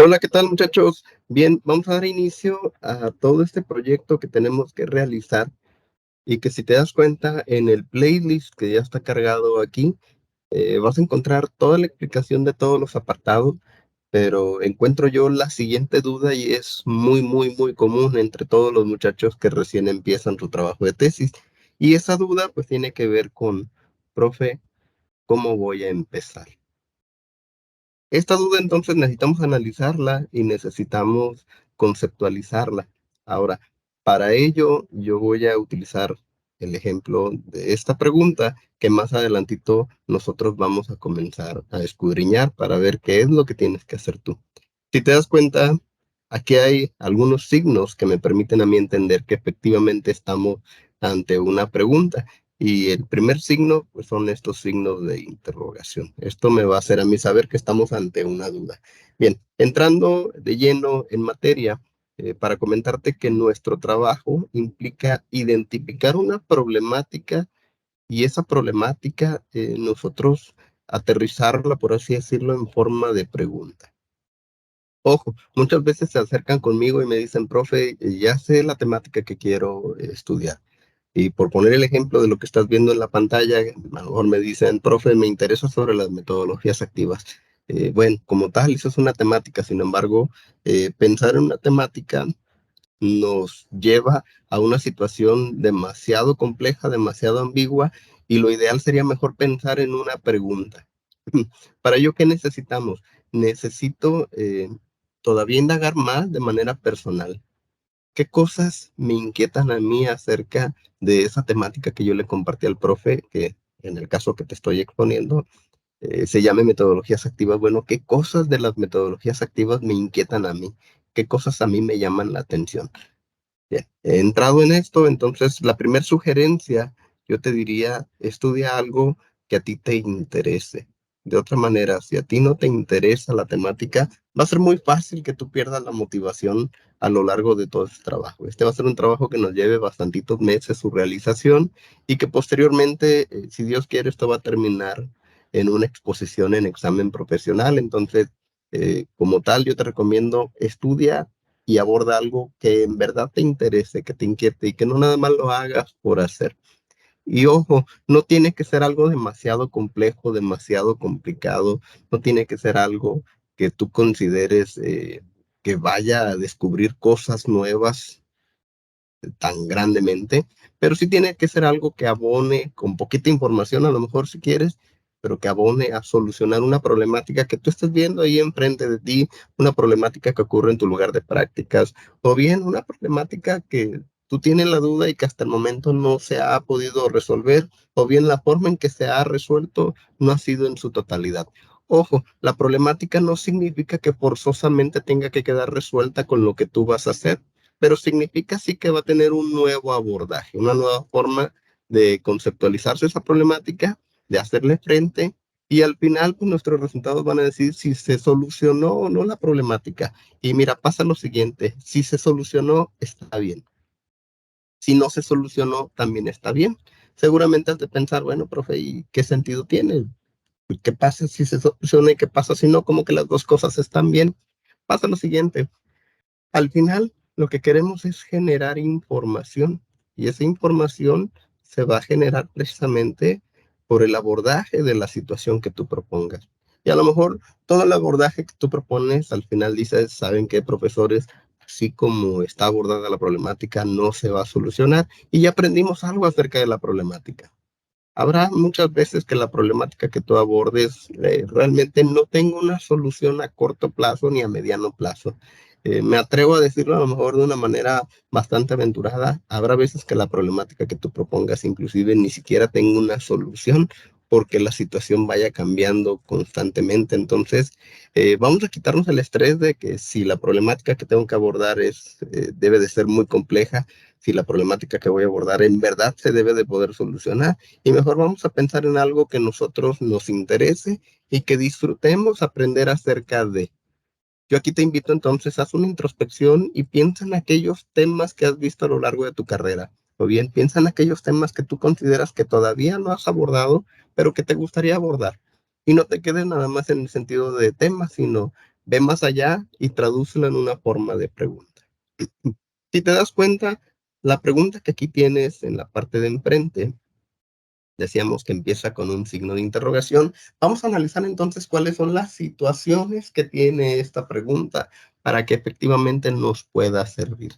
Hola, ¿qué tal, muchachos? Bien, vamos a dar inicio a todo este proyecto que tenemos que realizar y que si te das cuenta en el playlist que ya está cargado aquí, vas a encontrar toda la explicación de todos los apartados, pero encuentro yo la siguiente duda y es muy común entre todos los muchachos que recién empiezan su trabajo de tesis. Y esa duda pues tiene que ver con, profe, ¿cómo voy a empezar? Esta duda entonces necesitamos analizarla y necesitamos conceptualizarla. Ahora, para ello yo voy a utilizar el ejemplo de esta pregunta que más adelantito nosotros vamos a comenzar a escudriñar para ver qué es lo que tienes que hacer tú. Si te das cuenta, aquí hay algunos signos que me permiten a mí entender que efectivamente estamos ante una pregunta. Y el primer signo, pues son estos signos de interrogación. Esto me va a hacer a mí saber que estamos ante una duda. Bien, entrando de lleno en materia, para comentarte que nuestro trabajo implica identificar una problemática y esa problemática nosotros aterrizarla, por así decirlo, en forma de pregunta. Ojo, muchas veces se acercan conmigo y me dicen, profe, ya sé la temática que quiero estudiar. Y por poner el ejemplo de lo que estás viendo en la pantalla, a lo mejor me dicen, profe, me interesa sobre las metodologías activas. Bueno, como tal, eso es una temática. Sin embargo, pensar en una temática nos lleva a una situación demasiado compleja, demasiado ambigua, y lo ideal sería mejor pensar en una pregunta. Para ello, ¿qué necesitamos? Necesito todavía indagar más de manera personal. ¿Qué cosas me inquietan a mí acerca de esa temática que yo le compartí al profe, que en el caso que te estoy exponiendo, se llame metodologías activas? Bueno, ¿qué cosas de las metodologías activas me inquietan a mí? ¿Qué cosas a mí me llaman la atención? Bien, entrado en esto, entonces la primera sugerencia, yo te diría, estudia algo que a ti te interese. De otra manera, si a ti no te interesa la temática, va a ser muy fácil que tú pierdas la motivación a lo largo de todo este trabajo. Este va a ser un trabajo que nos lleve bastantitos meses su realización y que posteriormente, si Dios quiere, esto va a terminar en una exposición en examen profesional. Entonces, como tal, yo te recomiendo estudia y aborda algo que en verdad te interese, que te inquiete y que no nada más lo hagas por hacer. Y ojo, no tiene que ser algo demasiado complejo, demasiado complicado, no tiene que ser algo que tú consideres que vaya a descubrir cosas nuevas tan grandemente, pero sí tiene que ser algo que abone con poquita información, a lo mejor si quieres, pero que abone a solucionar una problemática que tú estés viendo ahí enfrente de ti, una problemática que ocurre en tu lugar de prácticas, o bien una problemática que tú tienes la duda y que hasta el momento no se ha podido resolver, o bien la forma en que se ha resuelto no ha sido en su totalidad. Ojo, la problemática no significa que forzosamente tenga que quedar resuelta con lo que tú vas a hacer, pero significa sí que va a tener un nuevo abordaje, una nueva forma de conceptualizarse esa problemática, de hacerle frente, y al final pues, nuestros resultados van a decir si se solucionó o no la problemática. Y mira, pasa lo siguiente, si se solucionó, está bien. Si no se solucionó, también está bien. Seguramente has de pensar, bueno, profe, ¿y qué sentido tiene? ¿Qué pasa si se soluciona y qué pasa si no? Como que las dos cosas están bien. Pasa lo siguiente, al final, lo que queremos es generar información y esa información se va a generar precisamente por el abordaje de la situación que tú propongas. Y a lo mejor todo el abordaje que tú propones, al final dices, ¿saben qué, profesores? Así como está abordada la problemática, no se va a solucionar y ya aprendimos algo acerca de la problemática. Habrá muchas veces que la problemática que tú abordes realmente no tenga una solución a corto plazo ni a mediano plazo. Me atrevo a decirlo a lo mejor de una manera bastante aventurada. Habrá veces que la problemática que tú propongas inclusive ni siquiera tenga una solución porque la situación vaya cambiando constantemente. Entonces, vamos a quitarnos el estrés de que si la problemática que tengo que abordar debe de ser muy compleja, si la problemática que voy a abordar en verdad se debe de poder solucionar y mejor vamos a pensar en algo que nosotros nos interese y que disfrutemos aprender acerca de. Yo aquí te invito entonces, haz una introspección y piensa en aquellos temas que has visto a lo largo de tu carrera. O bien piensa en aquellos temas que tú consideras que todavía no has abordado, pero que te gustaría abordar. Y no te quedes nada más en el sentido de temas, sino Ve más allá y tradúcelo en una forma de pregunta. Si te das cuenta, la pregunta que aquí tienes en la parte de enfrente, decíamos que empieza con un signo de interrogación. Vamos a analizar entonces cuáles son las situaciones que tiene esta pregunta para que efectivamente nos pueda servir.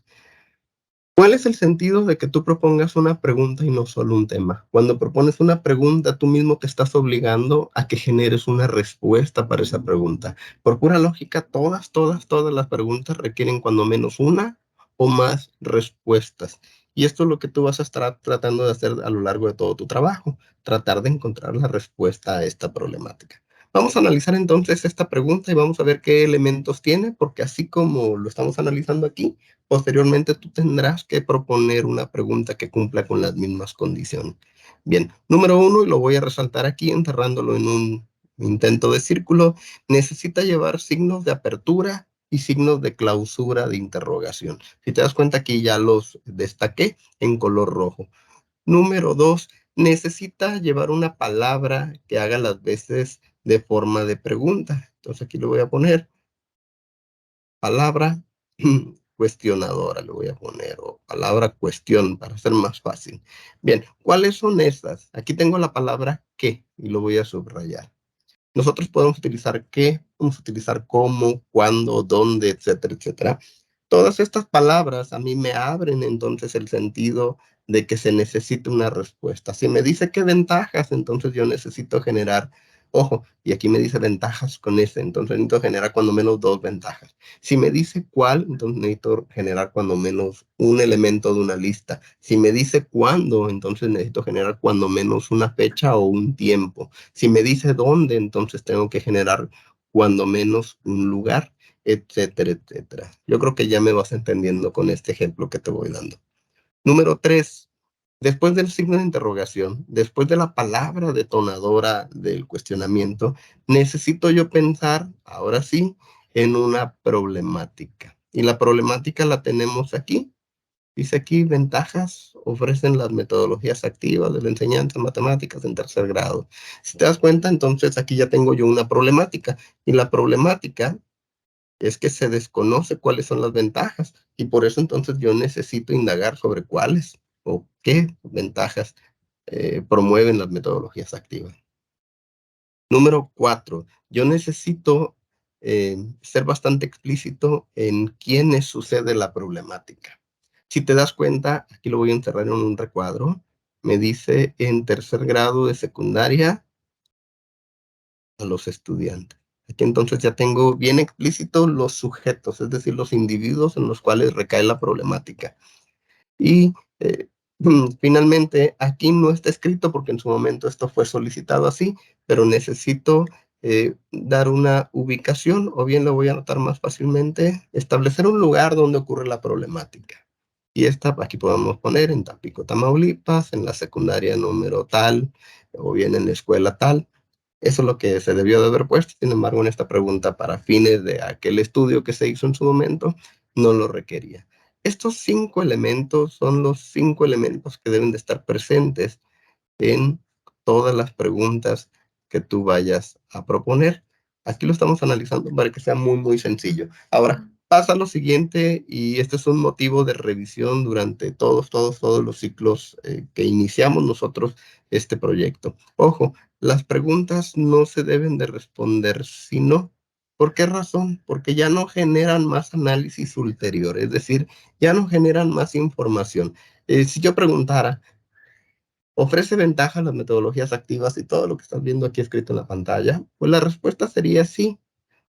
¿Cuál es el sentido de que tú propongas una pregunta y no solo un tema? Cuando propones una pregunta, tú mismo te estás obligando a que generes una respuesta para esa pregunta. Por pura lógica, todas las preguntas requieren cuando menos una o más respuestas. Y esto es lo que tú vas a estar tratando de hacer a lo largo de todo tu trabajo, tratar de encontrar la respuesta a esta problemática. Vamos a analizar entonces esta pregunta y vamos a ver qué elementos tiene, porque así como lo estamos analizando aquí, posteriormente tú tendrás que proponer una pregunta que cumpla con las mismas condiciones. Bien, número uno, y lo voy a resaltar aquí enterrándolo en un intento de círculo, necesita llevar signos de apertura y signos de clausura de interrogación. Si te das cuenta, aquí ya los destaqué en color rojo. Número dos, necesita llevar una palabra que haga las veces de forma de pregunta. Entonces aquí lo voy a poner palabra cuestionadora, le voy a poner, o palabra cuestión para ser más fácil. Bien, ¿cuáles son estas? Aquí tengo la palabra qué y lo voy a subrayar. Nosotros podemos utilizar qué, podemos utilizar cómo, cuándo, dónde, etcétera, etcétera. Todas estas palabras a mí me abren entonces el sentido de que se necesita una respuesta. Si me dice qué ventajas, entonces yo necesito generar, ojo, y aquí me dice ventajas con ese, entonces necesito generar cuando menos dos ventajas. Si me dice cuál, entonces necesito generar cuando menos un elemento de una lista. Si me dice cuándo, entonces necesito generar cuando menos una fecha o un tiempo. Si me dice dónde, entonces tengo que generar cuando menos un lugar, etcétera, etcétera. Yo creo que ya me vas entendiendo con este ejemplo que te voy dando. Número tres, después del signo de interrogación, después de la palabra detonadora del cuestionamiento, necesito yo pensar, ahora sí, en una problemática. Y la problemática la tenemos aquí. Dice aquí, ventajas ofrecen las metodologías activas de la enseñanza en matemáticas en tercer grado. Si te das cuenta, entonces aquí ya tengo yo una problemática. Y la problemática es que se desconoce cuáles son las ventajas. Y por eso entonces yo necesito indagar sobre cuáles o qué ventajas promueven las metodologías activas. Número cuatro, yo necesito ser bastante explícito en quiénes sucede la problemática. Si te das cuenta, aquí lo voy a encerrar en un recuadro, me dice en tercer grado de secundaria a los estudiantes. Aquí entonces ya tengo bien explícito los sujetos, es decir, los individuos en los cuales recae la problemática. Y finalmente, aquí no está escrito porque en su momento esto fue solicitado así, pero necesito dar una ubicación, o bien lo voy a anotar más fácilmente, establecer un lugar donde ocurre la problemática. Y esta aquí podemos poner en Tampico, Tamaulipas, en la secundaria número tal, o bien en la escuela tal. Eso es lo que se debió de haber puesto. Sin embargo, en esta pregunta, para fines de aquel estudio que se hizo en su momento, no lo requería. Estos cinco elementos son los cinco elementos que deben de estar presentes en todas las preguntas que tú vayas a proponer. Aquí lo estamos analizando para que sea muy, muy sencillo. Ahora, pasa lo siguiente, y este es un motivo de revisión durante todos los ciclos que iniciamos nosotros este proyecto. Ojo, las preguntas no se deben de responder si no. ¿Por qué razón? Porque ya no generan más análisis ulterior, es decir, ya no generan más información. Si yo preguntara, ¿ofrece ventajas las metodologías activas y todo lo que estás viendo aquí escrito en la pantalla? Pues la respuesta sería sí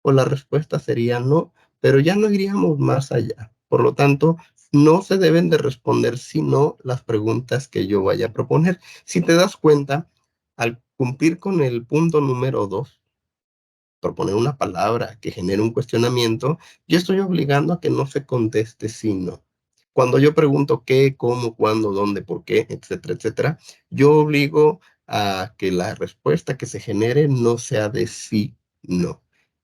o la respuesta sería no, pero ya no iríamos más allá. Por lo tanto, no se deben de responder sino las preguntas que yo vaya a proponer. Si te das cuenta, al cumplir con el punto número dos, proponer una palabra que genere un cuestionamiento, yo estoy obligando a que no se conteste sí, no. Cuando yo pregunto qué, cómo, cuándo, dónde, por qué, etcétera, etcétera, yo obligo a que la respuesta que se genere no sea de sí, no.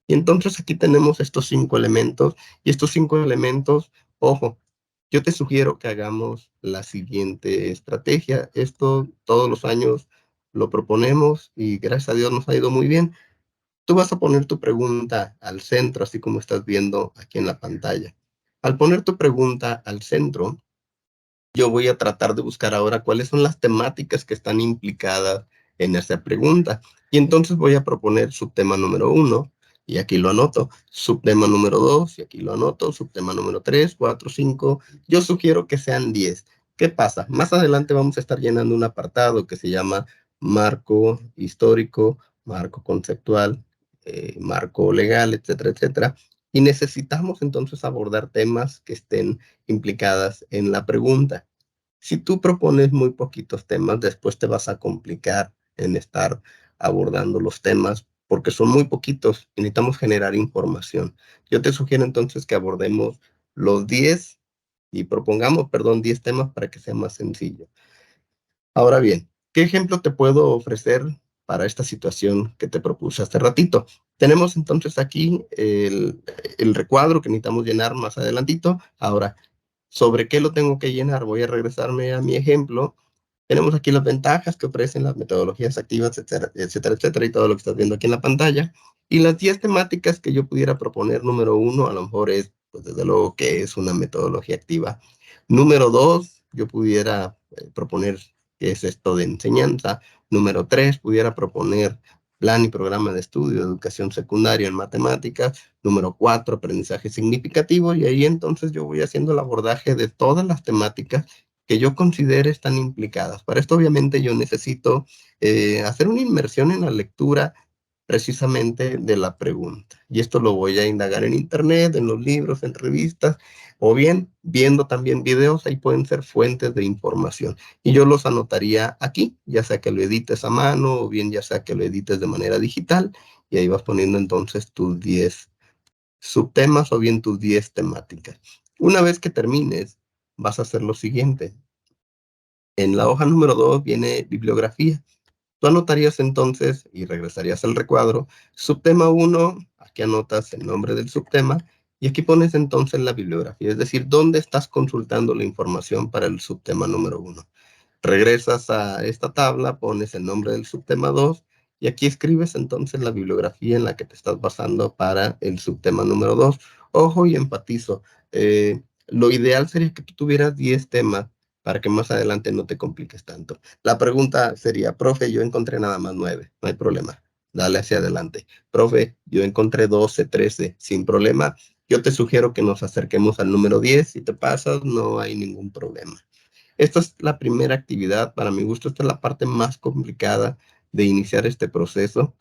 Y entonces aquí tenemos estos cinco elementos, y estos cinco elementos, ojo, yo te sugiero que hagamos la siguiente estrategia. Esto todos los años lo proponemos y gracias a Dios nos ha ido muy bien. Tú vas a poner tu pregunta al centro, así como estás viendo aquí en la pantalla. Al poner tu pregunta al centro, yo voy a tratar de buscar ahora cuáles son las temáticas que están implicadas en esa pregunta. Y entonces voy a proponer subtema número uno, y aquí lo anoto, subtema número dos, y aquí lo anoto, subtema número tres, cuatro, cinco. Yo sugiero que sean 10. ¿Qué pasa? Más adelante vamos a estar llenando un apartado que se llama marco histórico, marco conceptual, marco legal, etcétera, etcétera. Y necesitamos entonces abordar temas que estén implicadas en la pregunta. Si tú propones muy poquitos temas, después te vas a complicar en estar abordando los temas porque son muy poquitos y necesitamos generar información. Yo te sugiero entonces que abordemos los 10 y propongamos, perdón, 10 temas para que sea más sencillo. Ahora bien, ¿qué ejemplo te puedo ofrecer para esta situación que te propuse hace ratito? Tenemos entonces aquí el recuadro que necesitamos llenar más adelantito. Ahora, ¿sobre qué lo tengo que llenar? Voy a regresarme a mi ejemplo. Tenemos aquí las ventajas que ofrecen las metodologías activas, etcétera, etcétera, etcétera, y todo lo que estás viendo aquí en la pantalla. Y las 10 temáticas que yo pudiera proponer, número uno, a lo mejor es, pues desde luego, que es una metodología activa. Número dos, yo pudiera proponer qué es esto de enseñanza. Número tres, pudiera proponer plan y programa de estudio de educación secundaria en matemáticas. Número cuatro, aprendizaje significativo. Y ahí entonces yo voy haciendo el abordaje de todas las temáticas que yo considere están implicadas. Para esto, obviamente, yo necesito hacer una inmersión en la lectura precisamente de la pregunta. Y esto lo voy a indagar en internet, en los libros, en revistas, o bien viendo también videos, ahí pueden ser fuentes de información. Y yo los anotaría aquí, ya sea que lo edites a mano, o bien ya sea que lo edites de manera digital, y ahí vas poniendo entonces tus 10 subtemas o bien tus 10 temáticas. Una vez que termines, vas a hacer lo siguiente. En la hoja número 2 viene bibliografía. Tú anotarías entonces y regresarías al recuadro. Subtema uno, aquí anotas el nombre del subtema y aquí pones entonces la bibliografía, es decir, dónde estás consultando la información para el subtema número uno. Regresas a esta tabla, pones el nombre del subtema 2 y aquí escribes entonces la bibliografía en la que te estás basando para el subtema número 2. Ojo y enfatizo, lo ideal sería que tú tuvieras 10 temas para que más adelante no te compliques tanto. La pregunta sería, profe, yo encontré nada más 9, no hay problema, dale hacia adelante. Profe, yo encontré 12, 13, sin problema. Yo te sugiero que nos acerquemos al número 10, si te pasas no hay ningún problema. Esta es la primera actividad, para mi gusto, esta es la parte más complicada de iniciar este proceso,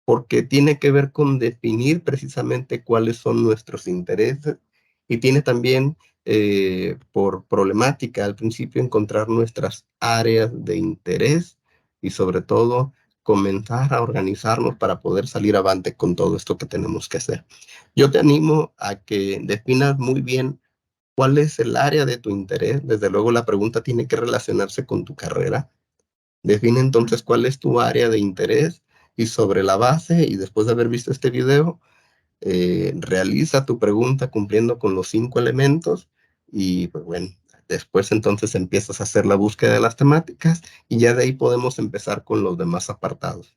porque tiene que ver con definir precisamente cuáles son nuestros intereses y tiene también por problemática al principio encontrar nuestras áreas de interés y sobre todo comenzar a organizarnos para poder salir avante con todo esto que tenemos que hacer. Yo te animo a que definas muy bien ¿cuál es el área de tu interés? Desde luego la pregunta tiene que relacionarse con tu carrera. Define entonces cuál es tu área de interés y sobre la base y después de haber visto este video, realiza tu pregunta cumpliendo con los 5 elementos y pues bueno, después entonces empiezas a hacer la búsqueda de las temáticas y ya de ahí podemos empezar con los demás apartados.